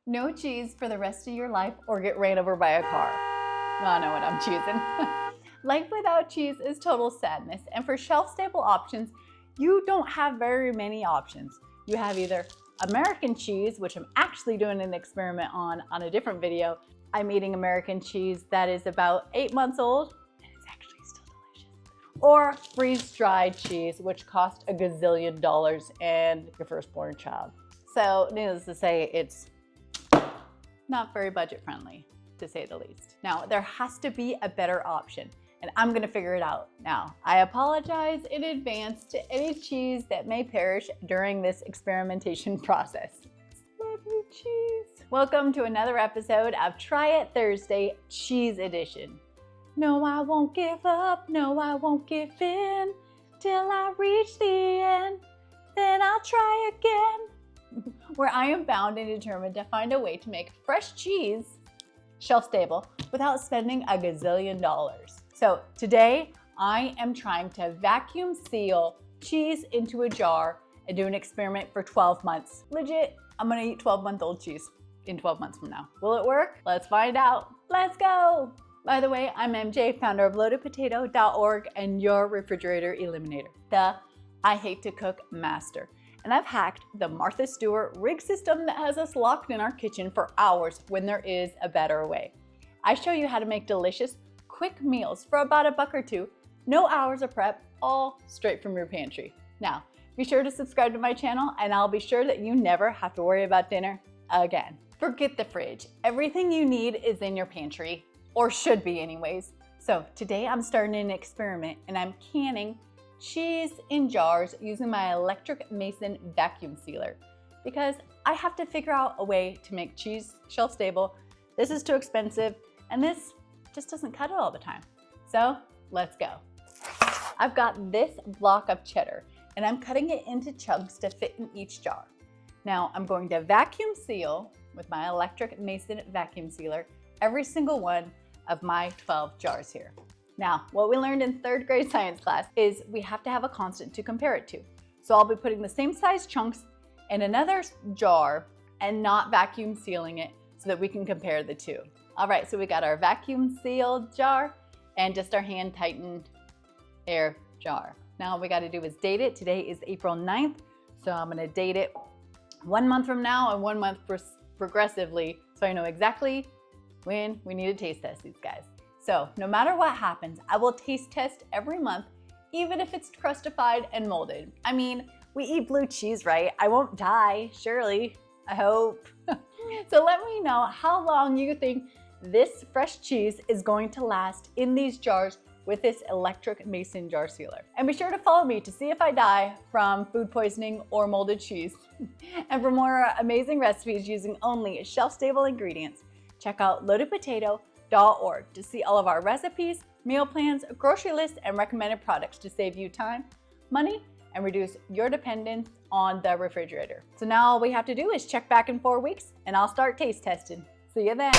No cheese for the rest of your life or get ran over by a car. Well, I know what I'm choosing. Life without cheese is total sadness, and for shelf-stable options, you don't have very many options. You have either American cheese, which I'm actually doing an experiment on a different video. I'm eating American cheese that is about 8 months old, and it's actually still delicious. Or freeze-dried cheese, which costs a gazillion dollars and your firstborn child. So needless to say, it's not very budget friendly, to say the least. Now, there has to be a better option, and I'm gonna figure it out now. I apologize in advance to any cheese that may perish during this experimentation process. Love you, cheese. Welcome to another episode of Try It Thursday Cheese Edition. No, I won't give up, no, I won't give in, till I reach the end, then I'll try again. Where I am bound and determined to find a way to make fresh cheese shelf-stable without spending a gazillion dollars. So today, I am trying to vacuum seal cheese into a jar and do an experiment for 12 months. Legit, I'm gonna eat 12-month-old cheese in 12 months from now. Will it work? Let's find out. Let's go! By the way, I'm MJ, founder of loadedpotato.org and your refrigerator eliminator, the I hate to cook master. And I've hacked the Martha Stewart rig system that has us locked in our kitchen for hours when there is a better way. I show you how to make delicious, quick meals for about $1 or $2, no hours of prep, all straight from your pantry. Now, be sure to subscribe to my channel and I'll be sure that you never have to worry about dinner again. Forget the fridge. Everything you need is in your pantry, or should be anyways. So today I'm starting an experiment and I'm canning cheese in jars using my electric Mason vacuum sealer because I have to figure out a way to make cheese shelf stable. This is too expensive and this just doesn't cut it all the time. So let's go. I've got this block of cheddar and I'm cutting it into chunks to fit in each jar. Now I'm going to vacuum seal with my electric Mason vacuum sealer every single one of my 12 jars here. Now, what we learned in 3rd grade science class is we have to have a constant to compare it to. So I'll be putting the same size chunks in another jar and not vacuum sealing it so that we can compare the two. All right, so we got our vacuum sealed jar and just our hand tightened air jar. Now all we gotta do is date it. Today is April 9th, so I'm gonna date it 1 month from now and 1 month progressively so I know exactly when we need to taste test these guys. So no matter what happens, I will taste test every month, even if it's crustified and molded. I mean, we eat blue cheese, right? I won't die, surely, I hope. So let me know how long you think this fresh cheese is going to last in these jars with this electric Mason jar sealer. And be sure to follow me to see if I die from food poisoning or molded cheese. And for more amazing recipes using only shelf-stable ingredients, check out loadedpotato.org to see all of our recipes, meal plans, grocery lists, and recommended products to save you time, money, and reduce your dependence on the refrigerator. So now all we have to do is check back in 4 weeks and I'll start taste testing. See you then.